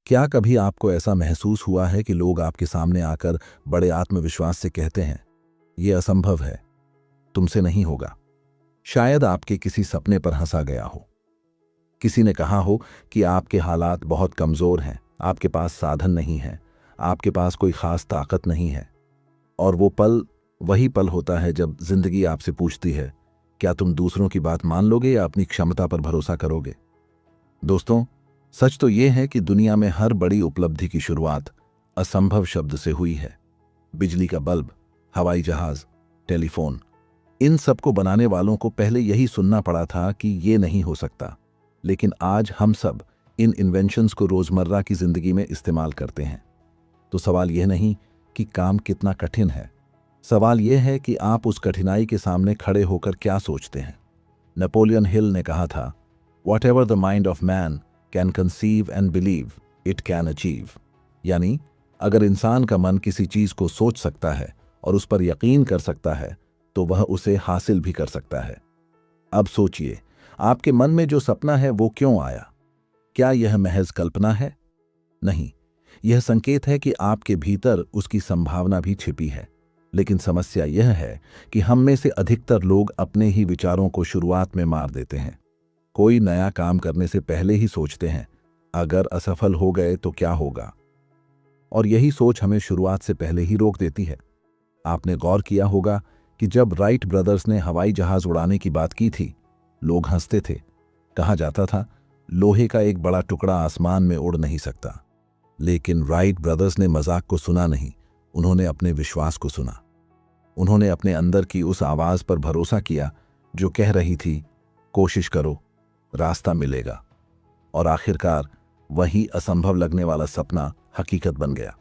क्या कभी आपको ऐसा महसूस हुआ है कि लोग आपके सामने आकर बड़े आत्मविश्वास से कहते हैं, ये असंभव है, तुमसे नहीं होगा? शायद आपके किसी सपने पर हंसा गया हो। किसी ने कहा हो कि आपके हालात बहुत कमज़ोर हैं, आपके पास साधन नहीं है, आपके पास कोई ख़ास ताकत नहीं है। और वो पल वही पल होता है जब ज़िंदगी आपसे पूछती है, क्या तुम दूसरों की बात मान लोगे या अपनी क्षमता पर भरोसा करोगे? दोस्तों, सच तो ये है कि दुनिया में हर बड़ी उपलब्धि की शुरुआत असंभव शब्द से हुई है। बिजली का बल्ब, हवाई जहाज, टेलीफोन, इन सब को बनाने वालों को पहले यही सुनना पड़ा था कि ये नहीं हो सकता। लेकिन आज हम सब इन इन्वेंशंस को रोजमर्रा की जिंदगी में इस्तेमाल करते हैं। तो सवाल यह नहीं कि काम कितना कठिन है, सवाल यह है कि आप उस कठिनाई के सामने खड़े होकर क्या सोचते हैं। नेपोलियन हिल ने कहा था, what ever the mind of man can conceive and believe it can achieve. यानी अगर इंसान का मन किसी चीज को सोच सकता है और उस पर यकीन कर सकता है तो वह उसे हासिल भी कर सकता है। अब सोचिए, आपके मन में जो सपना है वो क्यों आया? क्या यह महज कल्पना है? नहीं, यह संकेत है कि आपके भीतर उसकी संभावना भी छिपी है। लेकिन समस्या यह है कि हम में से अधिकतर लोग अपने ही विचारों को शुरुआत में मार देते हैं। कोई नया काम करने से पहले ही सोचते हैं, अगर असफल हो गए तो क्या होगा? और यही सोच हमें शुरुआत से पहले ही रोक देती है। आपने गौर किया होगा कि जब राइट ब्रदर्स ने हवाई जहाज उड़ाने की बात की थी, लोग हंसते थे। कहा जाता था, लोहे का एक बड़ा टुकड़ा आसमान में उड़ नहीं सकता। लेकिन राइट ब्रदर्स ने मजाक को सुना नहीं, उन्होंने अपने विश्वास को सुना। उन्होंने अपने अंदर की उस आवाज पर भरोसा किया जो कह रही थी, कोशिश करो, रास्ता मिलेगा। और आखिरकार वही असंभव लगने वाला सपना हकीकत बन गया।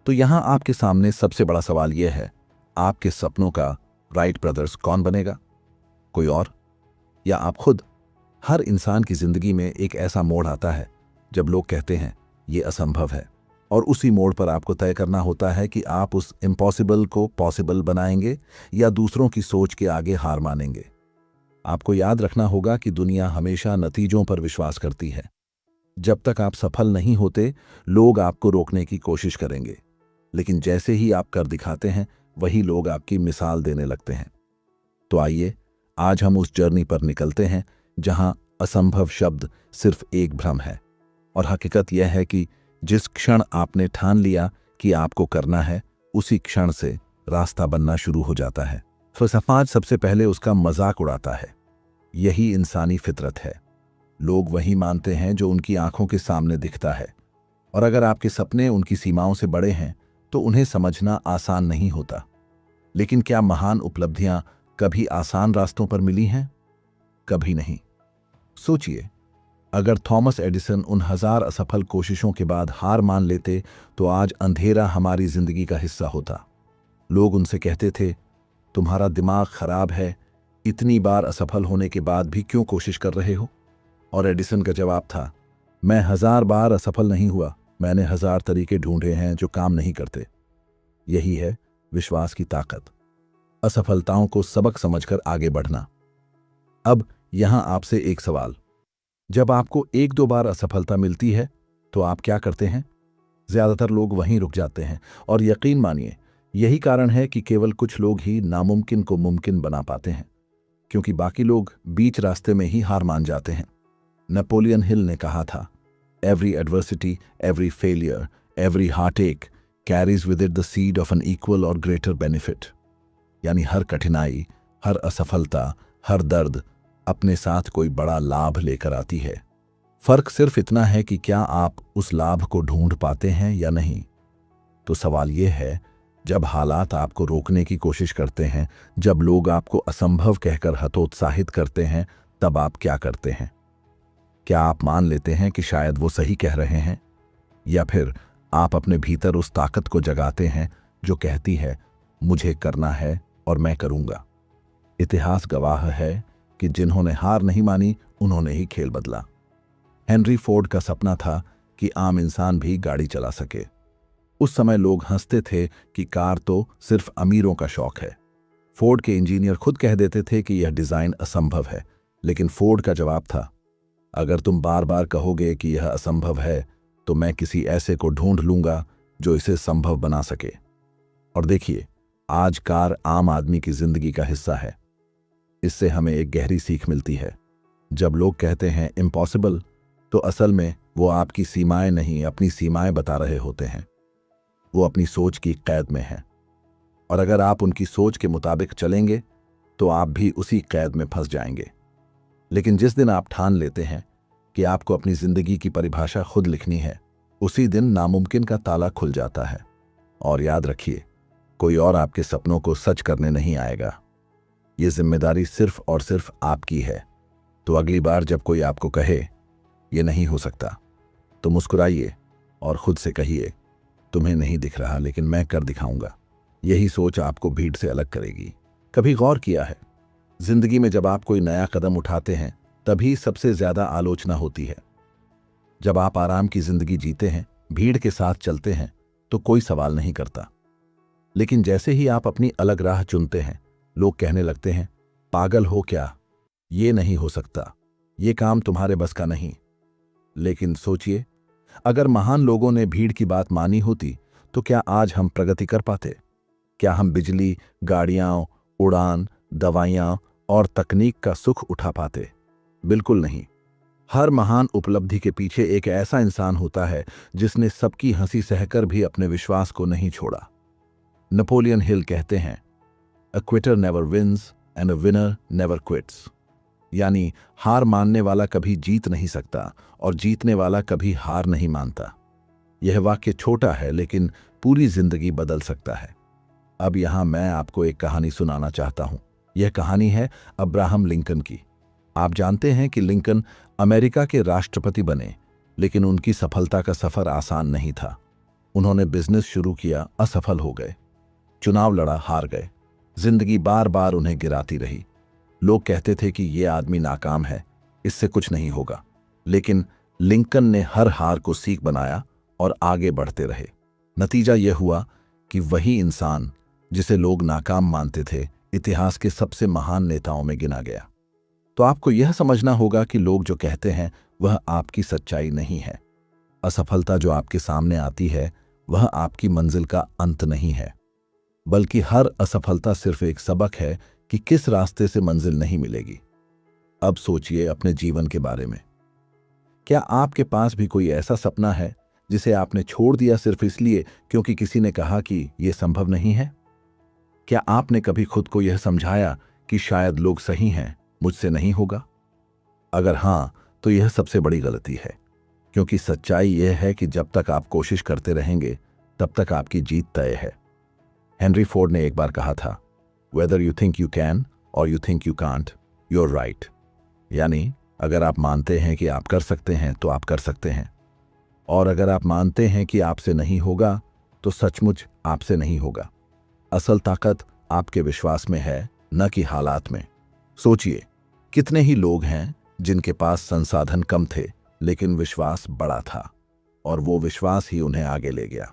तो यहां आपके सामने सबसे बड़ा सवाल यह है, आपके सपनों का राइट ब्रदर्स कौन बनेगा? कोई और या आप खुद? हर इंसान की जिंदगी में एक ऐसा मोड़ आता है जब लोग कहते हैं ये असंभव है, और उसी मोड़ पर आपको तय करना होता है कि आप उस इम्पॉसिबल को पॉसिबल बनाएंगे या दूसरों की सोच के आगे हार मानेंगे। आपको याद रखना होगा कि दुनिया हमेशा नतीजों पर विश्वास करती है। जब तक आप सफल नहीं होते, लोग आपको रोकने की कोशिश करेंगे, लेकिन जैसे ही आप कर दिखाते हैं, वही लोग आपकी मिसाल देने लगते हैं। तो आइए आज हम उस जर्नी पर निकलते हैं जहां असंभव शब्द सिर्फ एक भ्रम है और हकीकत यह है कि जिस क्षण आपने ठान लिया कि आपको करना है, उसी क्षण से रास्ता बनना शुरू हो जाता है। तो समाज सबसे पहले उसका मजाक उड़ाता है। यही इंसानी फितरत है। लोग वही मानते हैं जो उनकी आंखों के सामने दिखता है, और अगर आपके सपने उनकी सीमाओं से बड़े हैं तो उन्हें समझना आसान नहीं होता। लेकिन क्या महान उपलब्धियां कभी आसान रास्तों पर मिली हैं? कभी नहीं। सोचिए, अगर थॉमस एडिसन उन 1000 असफल कोशिशों के बाद हार मान लेते तो आज अंधेरा हमारी जिंदगी का हिस्सा होता। लोग उनसे कहते थे, तुम्हारा दिमाग खराब है, इतनी बार असफल होने के बाद भी क्यों कोशिश कर रहे हो? और एडिसन का जवाब था, मैं 1000 बार असफल नहीं हुआ, मैंने 1000 तरीके ढूंढे हैं जो काम नहीं करते। यही है विश्वास की ताकत, असफलताओं को सबक समझकर आगे बढ़ना। अब यहां आपसे एक सवाल, जब आपको 1-2 बार असफलता मिलती है तो आप क्या करते हैं? ज्यादातर लोग वहीं रुक जाते हैं, और यकीन मानिए यही कारण है कि केवल कुछ लोग ही नामुमकिन को मुमकिन बना पाते हैं, क्योंकि बाकी लोग बीच रास्ते में ही हार मान जाते हैं। नेपोलियन हिल ने कहा था, every adversity, every failure, every heartache carries with it the seed of an equal or greater benefit. यानी हर कठिनाई, हर असफलता, हर दर्द अपने साथ कोई बड़ा लाभ लेकर आती है। फर्क सिर्फ इतना है कि क्या आप उस लाभ को ढूंढ पाते हैं या नहीं। तो सवाल यह है, जब हालात आपको रोकने की कोशिश करते हैं, जब लोग आपको असंभव कहकर हतोत्साहित करते हैं, तब आप क्या करते हैं? क्या आप मान लेते हैं कि शायद वो सही कह रहे हैं, या फिर आप अपने भीतर उस ताकत को जगाते हैं जो कहती है, मुझे करना है और मैं करूंगा? इतिहास गवाह है कि जिन्होंने हार नहीं मानी, उन्होंने ही खेल बदला। हेनरी फोर्ड का सपना था कि आम इंसान भी गाड़ी चला सके। उस समय लोग हंसते थे कि कार तो सिर्फ अमीरों का शौक है। फोर्ड के इंजीनियर खुद कह देते थे कि यह डिजाइन असंभव है, लेकिन फोर्ड का जवाब था, अगर तुम बार बार कहोगे कि यह असंभव है तो मैं किसी ऐसे को ढूंढ लूंगा जो इसे संभव बना सके। और देखिए, आज कार आम आदमी की जिंदगी का हिस्सा है। इससे हमें एक गहरी सीख मिलती है। जब लोग कहते हैं इम्पॉसिबल, तो असल में वो आपकी सीमाएं नहीं, अपनी सीमाएं बता रहे होते हैं। वो अपनी सोच की कैद में हैं। और अगर आप उनकी सोच के मुताबिक चलेंगे तो आप भी उसी कैद में फंस जाएंगे। लेकिन जिस दिन आप ठान लेते हैं कि आपको अपनी जिंदगी की परिभाषा खुद लिखनी है, उसी दिन नामुमकिन का ताला खुल जाता है। और याद रखिए, कोई और आपके सपनों को सच करने नहीं आएगा। ये जिम्मेदारी सिर्फ और सिर्फ आपकी है। तो अगली बार जब कोई आपको कहे ये नहीं हो सकता, तो मुस्कुराइए और खुद से कहिए, तुम्हें नहीं दिख रहा लेकिन मैं कर दिखाऊंगा। यही सोच आपको भीड़ से अलग करेगी। कभी गौर किया है, जिंदगी में जब आप कोई नया कदम उठाते हैं तभी सबसे ज्यादा आलोचना होती है। जब आप आराम की जिंदगी जीते हैं, भीड़ के साथ चलते हैं, तो कोई सवाल नहीं करता। लेकिन जैसे ही आप अपनी अलग राह चुनते हैं, लोग कहने लगते हैं, पागल हो क्या, ये नहीं हो सकता, ये काम तुम्हारे बस का नहीं। लेकिन सोचिए, अगर महान लोगों ने भीड़ की बात मानी होती तो क्या आज हम प्रगति कर पाते? क्या हम बिजली, गाड़ियां, उड़ान, दवाइयां और तकनीक का सुख उठा पाते? बिल्कुल नहीं। हर महान उपलब्धि के पीछे एक ऐसा इंसान होता है जिसने सबकी हंसी सहकर भी अपने विश्वास को नहीं छोड़ा। नेपोलियन हिल कहते हैं, a quitter never wins and a winner never quits. यानी हार मानने वाला कभी जीत नहीं सकता और जीतने वाला कभी हार नहीं मानता। यह वाक्य छोटा है लेकिन पूरी जिंदगी बदल सकता है। अब यहां मैं आपको एक कहानी सुनाना चाहता हूं। यह कहानी है अब्राहम लिंकन की। आप जानते हैं कि लिंकन अमेरिका के राष्ट्रपति बने, लेकिन उनकी सफलता का सफर आसान नहीं था। उन्होंने बिजनेस शुरू किया, असफल हो गए। चुनाव लड़ा, हार गए। जिंदगी बार बार उन्हें गिराती रही। लोग कहते थे कि ये आदमी नाकाम है, इससे कुछ नहीं होगा। लेकिन लिंकन ने हर हार को सीख बनाया और आगे बढ़ते रहे। नतीजा यह हुआ कि वही इंसान जिसे लोग नाकाम मानते थे, इतिहास के सबसे महान नेताओं में गिना गया। तो आपको यह समझना होगा कि लोग जो कहते हैं वह आपकी सच्चाई नहीं है। असफलता जो आपके सामने आती है वह आपकी मंजिल का अंत नहीं है, बल्कि हर असफलता सिर्फ एक सबक है कि किस रास्ते से मंजिल नहीं मिलेगी। अब सोचिए अपने जीवन के बारे में। क्या आपके पास भी कोई ऐसा सपना है जिसे आपने छोड़ दिया सिर्फ इसलिए क्योंकि किसी ने कहा कि यह संभव नहीं है? क्या आपने कभी खुद को यह समझाया कि शायद लोग सही हैं, मुझसे नहीं होगा? अगर हां, तो यह सबसे बड़ी गलती है, क्योंकि सच्चाई यह है कि जब तक आप कोशिश करते रहेंगे तब तक आपकी जीत तय है। हेनरी फोर्ड ने एक बार कहा था, whether you think you can or you think you can't, you're right. यानी अगर आप मानते हैं कि आप कर सकते हैं तो आप कर सकते हैं, और अगर आप मानते हैं कि आपसे नहीं होगा तो सचमुच आपसे नहीं होगा। असल ताकत आपके विश्वास में है, न कि हालात में। सोचिए, कितने ही लोग हैं जिनके पास संसाधन कम थे लेकिन विश्वास बड़ा था, और वो विश्वास ही उन्हें आगे ले गया।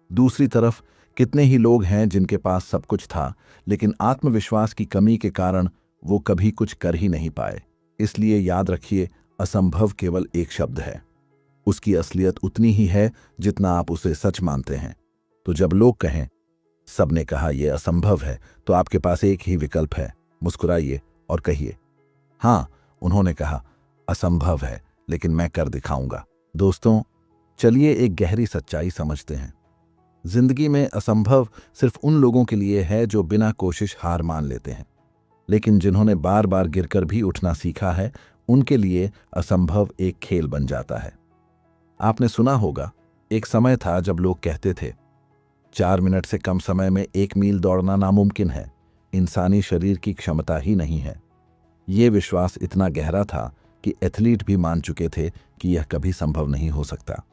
दूसरी तरफ कितने ही लोग हैं जिनके पास सब कुछ था लेकिन आत्मविश्वास की कमी के कारण वो कभी कुछ कर ही नहीं पाए। इसलिए याद रखिए, असंभव केवल एक शब्द है, उसकी असलियत उतनी ही है जितना आप उसे सच मानते हैं। तो जब लोग कहें सबने कहा यह असंभव है, तो आपके पास एक ही विकल्प है, मुस्कुराइए और कहिए, हाँ, उन्होंने कहा असंभव है लेकिन मैं कर दिखाऊंगा। दोस्तों, चलिए एक गहरी सच्चाई समझते हैं। जिंदगी में असंभव सिर्फ उन लोगों के लिए है जो बिना कोशिश हार मान लेते हैं, लेकिन जिन्होंने बार बार गिरकर भी उठना सीखा है, उनके लिए असंभव एक खेल बन जाता है। आपने सुना होगा, एक समय था जब लोग कहते थे 4 मिनट से कम समय में 1 मील दौड़ना नामुमकिन है, इंसानी शरीर की क्षमता ही नहीं है। ये विश्वास इतना गहरा था कि एथलीट भी मान चुके थे कि यह कभी संभव नहीं हो सकता।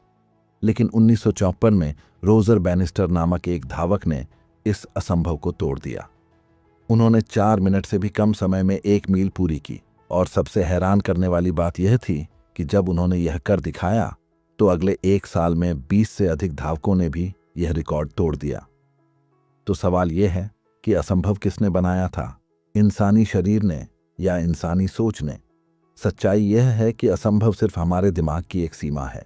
लेकिन 1954 में रोजर बैनिस्टर नामक एक धावक ने इस असंभव को तोड़ दिया। उन्होंने 4 मिनट से भी कम समय में 1 मील पूरी की, और सबसे हैरान करने वाली बात यह थी कि जब उन्होंने यह कर दिखाया तो अगले 1 साल में 20 से अधिक धावकों ने भी यह रिकॉर्ड तोड़ दिया। तो सवाल यह है कि असंभव किसने बनाया था, इंसानी शरीर ने या इंसानी सोच ने? सच्चाई यह है कि असंभव सिर्फ हमारे दिमाग की एक सीमा है।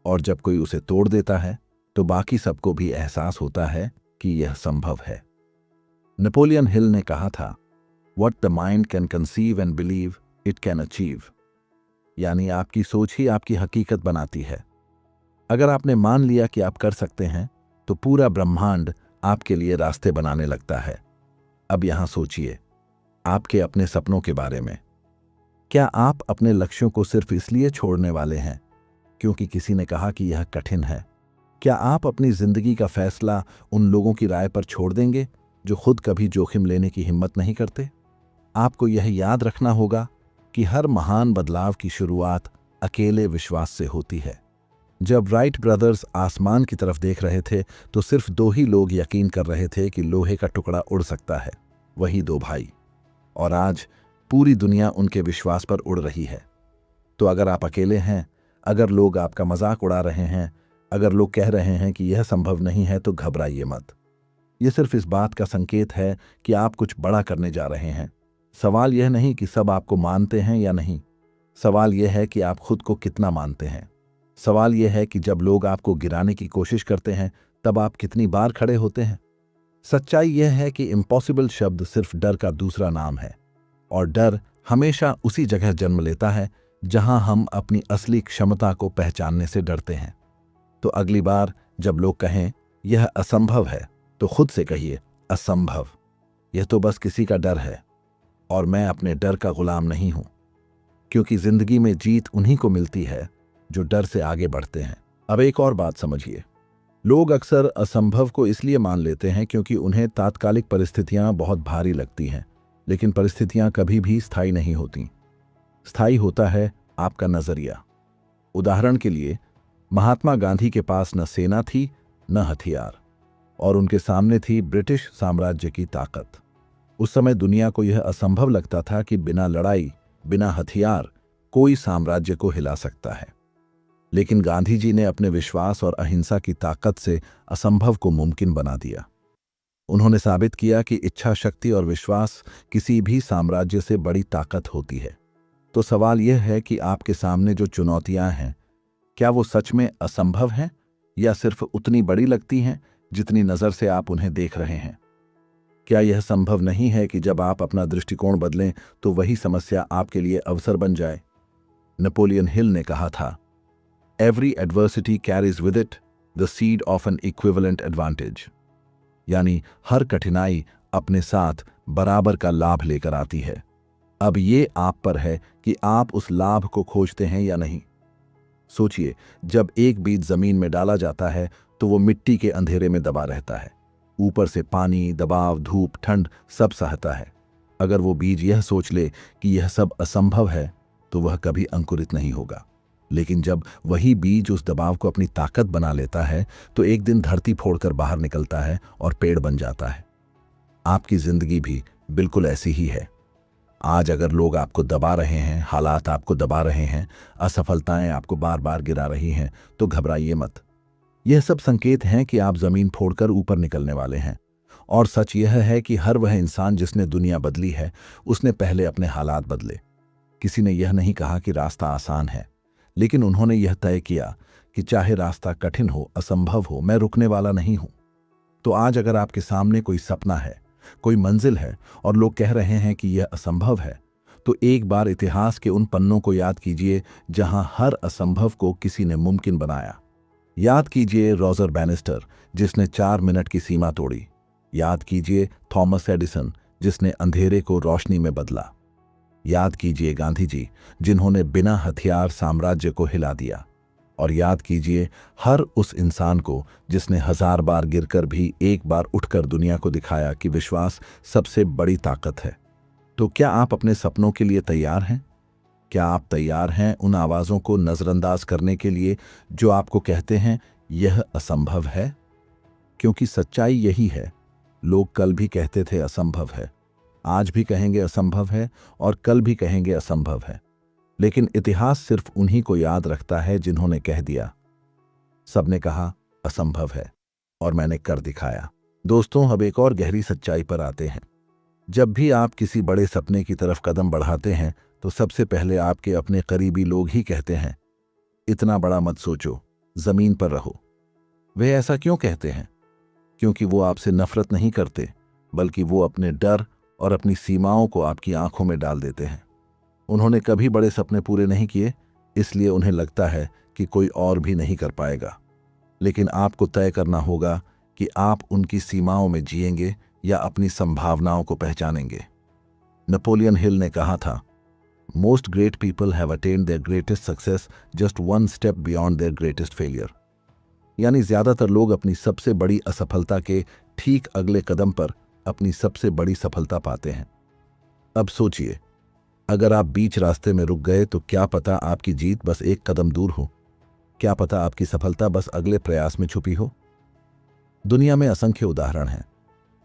और जब कोई उसे तोड़ देता है तो बाकी सबको भी एहसास होता है कि यह संभव है। नेपोलियन हिल ने कहा था, "What the mind can conceive and believe, it can achieve." यानी आपकी सोच ही आपकी हकीकत बनाती है। अगर आपने मान लिया कि आप कर सकते हैं तो पूरा ब्रह्मांड आपके लिए रास्ते बनाने लगता है। अब यहां सोचिए आपके अपने सपनों के बारे में। क्या आप अपने लक्ष्यों को सिर्फ इसलिए छोड़ने वाले हैं क्योंकि किसी ने कहा कि यह कठिन है? क्या आप अपनी जिंदगी का फैसला उन लोगों की राय पर छोड़ देंगे जो खुद कभी जोखिम लेने की हिम्मत नहीं करते? आपको यह याद रखना होगा कि हर महान बदलाव की शुरुआत अकेले विश्वास से होती है। जब राइट ब्रदर्स आसमान की तरफ देख रहे थे तो सिर्फ 2 ही लोग यकीन कर रहे थे कि लोहे का टुकड़ा उड़ सकता है, वही 2 भाई। और आज पूरी दुनिया उनके विश्वास पर उड़ रही है। तो अगर आप अकेले हैं, अगर लोग आपका मजाक उड़ा रहे हैं, अगर लोग कह रहे हैं कि यह संभव नहीं है, तो घबराइए मत। यह सिर्फ इस बात का संकेत है कि आप कुछ बड़ा करने जा रहे हैं। सवाल यह नहीं कि सब आपको मानते हैं या नहीं, सवाल यह है कि आप खुद को कितना मानते हैं। सवाल यह है कि जब लोग आपको गिराने की कोशिश करते हैं तब आप कितनी बार खड़े होते हैं। सच्चाई यह है कि इम्पॉसिबल शब्द सिर्फ डर का दूसरा नाम है, और डर हमेशा उसी जगह जन्म लेता है जहां हम अपनी असली क्षमता को पहचानने से डरते हैं। तो अगली बार जब लोग कहें यह असंभव है तो खुद से कहिए, असंभव, यह तो बस किसी का डर है, और मैं अपने डर का गुलाम नहीं हूं। क्योंकि जिंदगी में जीत उन्हीं को मिलती है जो डर से आगे बढ़ते हैं। अब एक और बात समझिए, लोग अक्सर असंभव को इसलिए मान लेते हैं क्योंकि उन्हें तात्कालिक परिस्थितियां बहुत भारी लगती हैं, लेकिन परिस्थितियां कभी भी स्थायी नहीं होती। स्थायी होता है आपका नजरिया। उदाहरण के लिए, महात्मा गांधी के पास न सेना थी न हथियार, और उनके सामने थी ब्रिटिश साम्राज्य की ताकत। उस समय दुनिया को यह असंभव लगता था कि बिना लड़ाई, बिना हथियार कोई साम्राज्य को हिला सकता है। लेकिन गांधी जी ने अपने विश्वास और अहिंसा की ताकत से असंभव को मुमकिन बना दिया। उन्होंने साबित किया कि इच्छा शक्ति और विश्वास किसी भी साम्राज्य से बड़ी ताकत होती है। तो सवाल यह है कि आपके सामने जो चुनौतियां हैं, क्या वो सच में असंभव हैं या सिर्फ उतनी बड़ी लगती हैं जितनी नजर से आप उन्हें देख रहे हैं? क्या यह संभव नहीं है कि जब आप अपना दृष्टिकोण बदलें तो वही समस्या आपके लिए अवसर बन जाए? नेपोलियन हिल ने कहा था, "Every adversity carries with it the seed of an equivalent advantage." यानी हर कठिनाई अपने साथ बराबर का लाभ लेकर आती है। अब ये आप पर है कि आप उस लाभ को खोजते हैं या नहीं। सोचिए, जब एक बीज जमीन में डाला जाता है तो वो मिट्टी के अंधेरे में दबा रहता है। ऊपर से पानी, दबाव, धूप, ठंड सब सहता है। अगर वो बीज यह सोच ले कि यह सब असंभव है तो वह कभी अंकुरित नहीं होगा। लेकिन जब वही बीज उस दबाव को अपनी ताकत बना लेता है तो एक दिन धरती फोड़कर बाहर निकलता है और पेड़ बन जाता है। आपकी जिंदगी भी बिल्कुल ऐसी ही है। आज अगर लोग आपको दबा रहे हैं, हालात आपको दबा रहे हैं, असफलताएं आपको बार बार गिरा रही हैं, तो घबराइए मत। यह सब संकेत हैं कि आप जमीन फोड़कर ऊपर निकलने वाले हैं। और सच यह है कि हर वह इंसान जिसने दुनिया बदली है, उसने पहले अपने हालात बदले। किसी ने यह नहीं कहा कि रास्ता आसान है, लेकिन उन्होंने यह तय किया कि चाहे रास्ता कठिन हो, असंभव हो, मैं रुकने वाला नहीं हूं। तो आज अगर आपके सामने कोई सपना है, कोई मंजिल है और लोग कह रहे हैं कि यह असंभव है, तो एक बार इतिहास के उन पन्नों को याद कीजिए जहां हर असंभव को किसी ने मुमकिन बनाया। याद कीजिए रॉजर बैनिस्टर, जिसने 4 मिनट की सीमा तोड़ी। याद कीजिए थॉमस एडिसन, जिसने अंधेरे को रोशनी में बदला। याद कीजिए गांधी जी, जिन्होंने बिना हथियार साम्राज्य को हिला दिया। और याद कीजिए हर उस इंसान को जिसने 1000 बार गिरकर भी एक बार उठकर दुनिया को दिखाया कि विश्वास सबसे बड़ी ताकत है। तो क्या आप अपने सपनों के लिए तैयार हैं? क्या आप तैयार हैं उन आवाज़ों को नज़रअंदाज करने के लिए जो आपको कहते हैं यह असंभव है? क्योंकि सच्चाई यही है, लोग कल भी कहते थे असंभव है, आज भी कहेंगे असंभव है, और कल भी कहेंगे असंभव है। लेकिन इतिहास सिर्फ उन्हीं को याद रखता है जिन्होंने कह दिया। सबने कहा असंभव है और मैंने कर दिखाया। दोस्तों, अब एक और गहरी सच्चाई पर आते हैं। जब भी आप किसी बड़े सपने की तरफ कदम बढ़ाते हैं तो सबसे पहले आपके अपने करीबी लोग ही कहते हैं, इतना बड़ा मत सोचो, जमीन पर रहो। वे ऐसा क्यों कहते हैं? क्योंकि वो आपसे नफरत नहीं करते, बल्कि वो अपने डर और अपनी सीमाओं को आपकी आंखों में डाल देते हैं। उन्होंने कभी बड़े सपने पूरे नहीं किए, इसलिए उन्हें लगता है कि कोई और भी नहीं कर पाएगा। लेकिन आपको तय करना होगा कि आप उनकी सीमाओं में जिएंगे या अपनी संभावनाओं को पहचानेंगे। नेपोलियन हिल ने कहा था, most great people have attend their greatest success just one step beyond their greatest failure. यानी ज्यादातर लोग अपनी सबसे बड़ी असफलता के ठीक अगले कदम पर अपनी सबसे बड़ी सफलता पाते हैं। अब सोचिए, अगर आप बीच रास्ते में रुक गए तो क्या पता आपकी जीत बस एक कदम दूर हो। क्या पता आपकी सफलता बस अगले प्रयास में छुपी हो। दुनिया में असंख्य उदाहरण हैं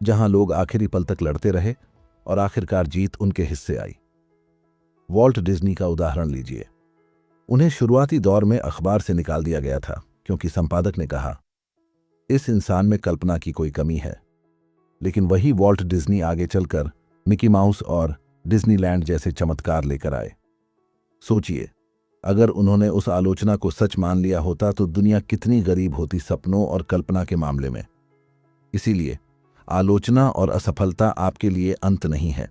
जहां लोग आखिरी पल तक लड़ते रहे और आखिरकार जीत उनके हिस्से आई। वॉल्ट डिज्नी का उदाहरण लीजिए। उन्हें शुरुआती दौर में अखबार से निकाल दिया गया था क्योंकि संपादक ने कहा, इस इंसान में कल्पना की कोई कमी है। लेकिन वही वॉल्ट डिज्नी आगे चलकर मिकी माउस और डिज्नीलैंड जैसे चमत्कार लेकर आए। सोचिए, अगर उन्होंने उस आलोचना को सच मान लिया होता तो दुनिया कितनी गरीब होती सपनों और कल्पना के मामले में। इसीलिए आलोचना और असफलता आपके लिए अंत नहीं है,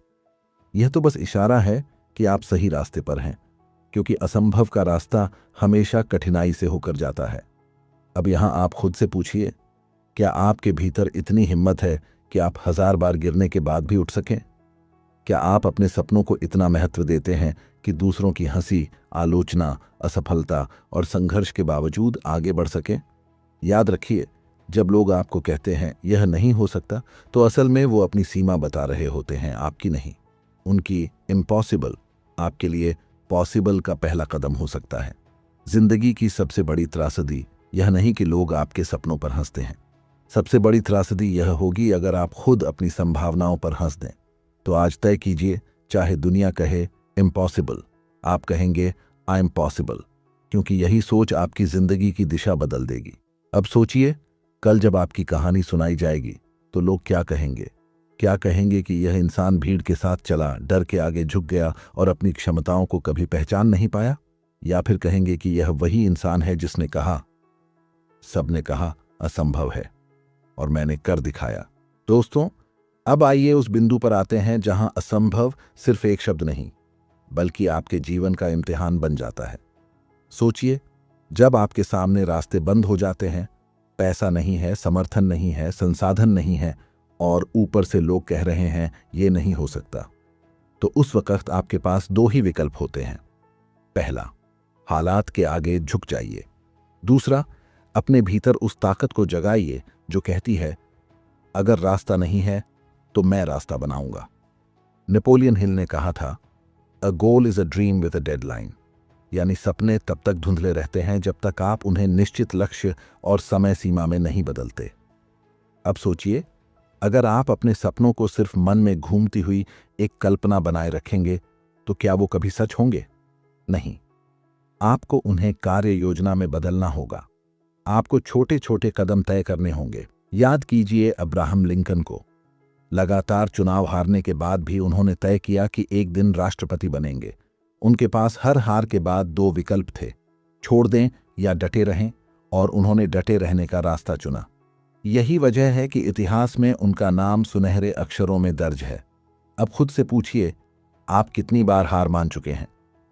यह तो बस इशारा है कि आप सही रास्ते पर हैं, क्योंकि असंभव का रास्ता हमेशा कठिनाई से होकर जाता है। अब यहां आप खुद से पूछिए, क्या आपके भीतर इतनी हिम्मत है कि आप 1000 बार गिरने के बाद भी उठ सकें? क्या आप अपने सपनों को इतना महत्व देते हैं कि दूसरों की हंसी, आलोचना, असफलता और संघर्ष के बावजूद आगे बढ़ सकें? याद रखिए, जब लोग आपको कहते हैं यह नहीं हो सकता, तो असल में वो अपनी सीमा बता रहे होते हैं, आपकी नहीं। उनकी इम्पॉसिबल आपके लिए पॉसिबल का पहला कदम हो सकता है। जिंदगी की सबसे बड़ी त्रासदी यह नहीं कि लोग आपके सपनों पर हंसते हैं। सबसे बड़ी त्रासदी यह होगी अगर आप खुद अपनी संभावनाओं पर हंस दें। तो आज तय कीजिए, चाहे दुनिया कहे इम्पॉसिबल, आप कहेंगे आई एम पॉसिबल, क्योंकि यही सोच आपकी जिंदगी की दिशा बदल देगी। अब सोचिए, कल जब आपकी कहानी सुनाई जाएगी तो लोग क्या कहेंगे? क्या कहेंगे कि यह इंसान भीड़ के साथ चला, डर के आगे झुक गया और अपनी क्षमताओं को कभी पहचान नहीं पाया? या फिर कहेंगे कि यह वही इंसान है जिसने कहा, सबने कहा असंभव है और मैंने कर दिखाया। दोस्तों, अब आइए उस बिंदु पर आते हैं जहां असंभव सिर्फ एक शब्द नहीं, बल्कि आपके जीवन का इम्तिहान बन जाता है। सोचिए, जब आपके सामने रास्ते बंद हो जाते हैं, पैसा नहीं है, समर्थन नहीं है, संसाधन नहीं है, और ऊपर से लोग कह रहे हैं ये नहीं हो सकता, तो उस वक्त आपके पास 2 ही विकल्प होते हैं। पहला, हालात के आगे झुक जाइए। दूसरा, अपने भीतर उस ताकत को जगाइए जो कहती है, अगर रास्ता नहीं है तो मैं रास्ता बनाऊंगा। नेपोलियन हिल ने कहा था, a goal is a dream with a deadline. यानी सपने तब तक धुंधले रहते हैं जब तक आप उन्हें निश्चित लक्ष्य और समय सीमा में नहीं बदलते। अब सोचिए, अगर आप अपने सपनों को सिर्फ मन में घूमती हुई एक कल्पना बनाए रखेंगे तो क्या वो कभी सच होंगे? नहीं। आपको उन्हें कार्य योजना में बदलना होगा। आपको छोटे छोटे कदम तय करने होंगे। याद कीजिए अब्राहम लिंकन को। लगातार चुनाव हारने के बाद भी उन्होंने तय किया कि एक दिन राष्ट्रपति बनेंगे। उनके पास हर हार के बाद 2 विकल्प थे, छोड़ दें या डटे रहें, और उन्होंने डटे रहने का रास्ता चुना। यही वजह है कि इतिहास में उनका नाम सुनहरे अक्षरों में दर्ज है। अब खुद से पूछिए, आप कितनी बार हार मान चुके हैं?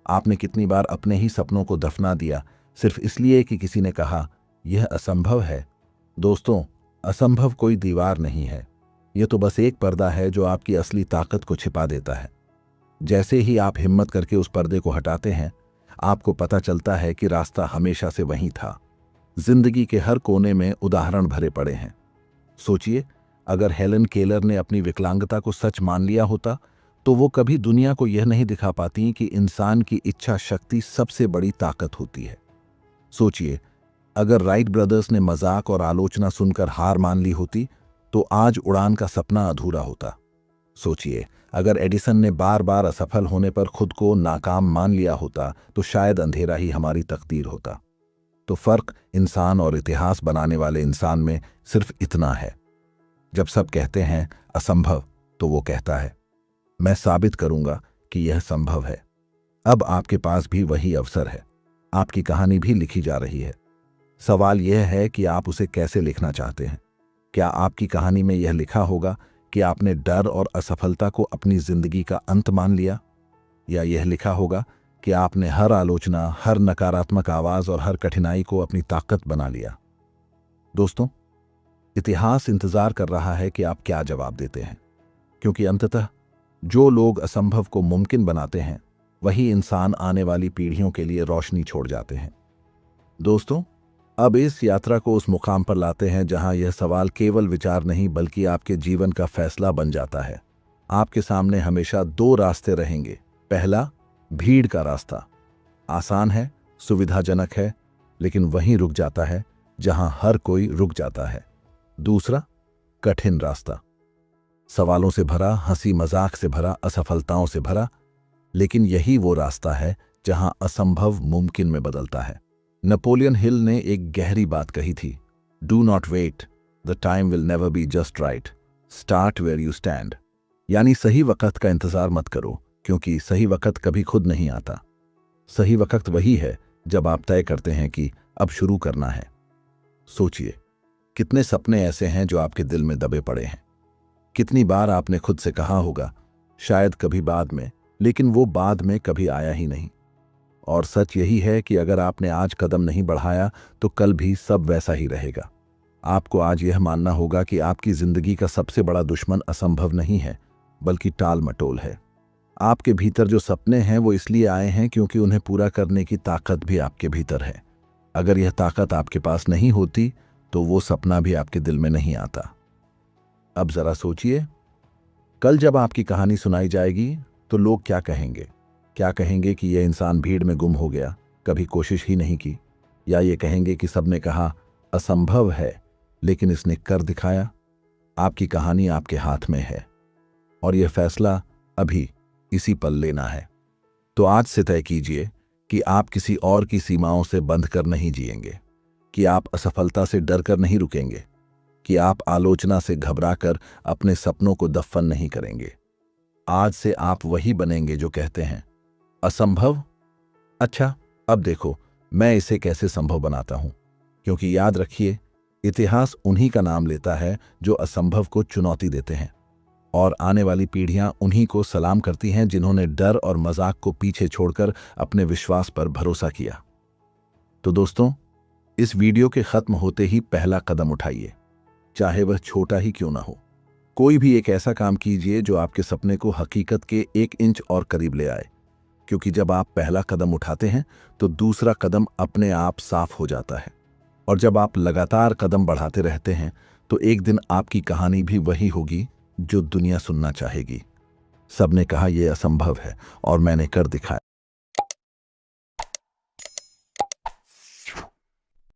आपने कितनी बार अपने ही सपनों को दफना दिया सिर्फ इसलिए कि किसी ने कहा यह असंभव है? दोस्तों, असंभव कोई दीवार नहीं है, यह तो बस एक पर्दा है जो आपकी असली ताकत को छिपा देता है। जैसे ही आप हिम्मत करके उस पर्दे को हटाते हैं, आपको पता चलता है कि रास्ता हमेशा से वहीं था। जिंदगी के हर कोने में उदाहरण भरे पड़े हैं। सोचिए, अगर हेलन केलर ने अपनी विकलांगता को सच मान लिया होता तो वो कभी दुनिया को यह नहीं दिखा पाती कि इंसान की इच्छा शक्ति सबसे बड़ी ताकत होती है। सोचिए, अगर राइट ब्रदर्स ने मजाक और आलोचना सुनकर हार मान ली होती तो आज उड़ान का सपना अधूरा होता। सोचिए, अगर एडिसन ने बार बार असफल होने पर खुद को नाकाम मान लिया होता तो शायद अंधेरा ही हमारी तकदीर होता। तो फर्क इंसान और इतिहास बनाने वाले इंसान में सिर्फ इतना है, जब सब कहते हैं असंभव तो वो कहता है मैं साबित करूंगा कि यह संभव है। अब आपके पास भी वही अवसर है। आपकी कहानी भी लिखी जा रही है। सवाल यह है कि आप उसे कैसे लिखना चाहते हैं। क्या आपकी कहानी में यह लिखा होगा कि आपने डर और असफलता को अपनी जिंदगी का अंत मान लिया, या यह लिखा होगा कि आपने हर आलोचना, हर नकारात्मक आवाज और हर कठिनाई को अपनी ताकत बना लिया? दोस्तों, इतिहास इंतजार कर रहा है कि आप क्या जवाब देते हैं, क्योंकि अंततः जो लोग असंभव को मुमकिन बनाते हैं वही इंसान आने वाली पीढ़ियों के लिए रोशनी छोड़ जाते हैं। दोस्तों, अब इस यात्रा को उस मुकाम पर लाते हैं जहां यह सवाल केवल विचार नहीं बल्कि आपके जीवन का फैसला बन जाता है। आपके सामने हमेशा दो रास्ते रहेंगे। पहला, भीड़ का रास्ता। आसान है, सुविधाजनक है, लेकिन वहीं रुक जाता है जहां हर कोई रुक जाता है। दूसरा, कठिन रास्ता। सवालों से भरा, हंसी मजाक से भरा, असफलताओं से भरा, लेकिन यही वो रास्ता है जहां असंभव मुमकिन में बदलता है। नेपोलियन हिल ने एक गहरी बात कही थी, do not wait, the time will never be just right, start where you stand. यानी सही वक्त का इंतजार मत करो, क्योंकि सही वक्त कभी खुद नहीं आता। सही वक्त वही है जब आप तय करते हैं कि अब शुरू करना है। सोचिए, कितने सपने ऐसे हैं जो आपके दिल में दबे पड़े हैं। कितनी बार आपने खुद से कहा होगा, शायद कभी बाद में, लेकिन वो बाद में कभी आया ही नहीं। और सच यही है कि अगर आपने आज कदम नहीं बढ़ाया तो कल भी सब वैसा ही रहेगा। आपको आज यह मानना होगा कि आपकी जिंदगी का सबसे बड़ा दुश्मन असंभव नहीं है, बल्कि टाल मटोल है। आपके भीतर जो सपने हैं वो इसलिए आए हैं क्योंकि उन्हें पूरा करने की ताकत भी आपके भीतर है। अगर यह ताकत आपके पास नहीं होती तो वो सपना भी आपके दिल में नहीं आता। अब जरा सोचिए, कल जब आपकी कहानी सुनाई जाएगी तो लोग क्या कहेंगे? क्या कहेंगे कि यह इंसान भीड़ में गुम हो गया, कभी कोशिश ही नहीं की? या ये कहेंगे कि सबने कहा असंभव है लेकिन इसने कर दिखाया? आपकी कहानी आपके हाथ में है और यह फैसला अभी इसी पल लेना है। तो आज से तय कीजिए कि आप किसी और की सीमाओं से बंध कर नहीं जिएंगे, कि आप असफलता से डर कर नहीं रुकेंगे, कि आप आलोचना से घबराकर अपने सपनों को दफन नहीं करेंगे। आज से आप वही बनेंगे जो कहते हैं, असंभव? अच्छा, अब देखो मैं इसे कैसे संभव बनाता हूं। क्योंकि याद रखिए, इतिहास उन्हीं का नाम लेता है जो असंभव को चुनौती देते हैं, और आने वाली पीढ़ियां उन्हीं को सलाम करती हैं जिन्होंने डर और मजाक को पीछे छोड़कर अपने विश्वास पर भरोसा किया। तो दोस्तों, इस वीडियो के खत्म होते ही पहला कदम उठाइए, चाहे वह छोटा ही क्यों ना हो। कोई भी एक ऐसा काम कीजिए जो आपके सपने को हकीकत के 1 इंच और करीब ले आए, क्योंकि जब आप पहला कदम उठाते हैं तो दूसरा कदम अपने आप साफ हो जाता है। और जब आप लगातार कदम बढ़ाते रहते हैं तो एक दिन आपकी कहानी भी वही होगी जो दुनिया सुनना चाहेगी। सबने कहा यह असंभव है और मैंने कर दिखाया।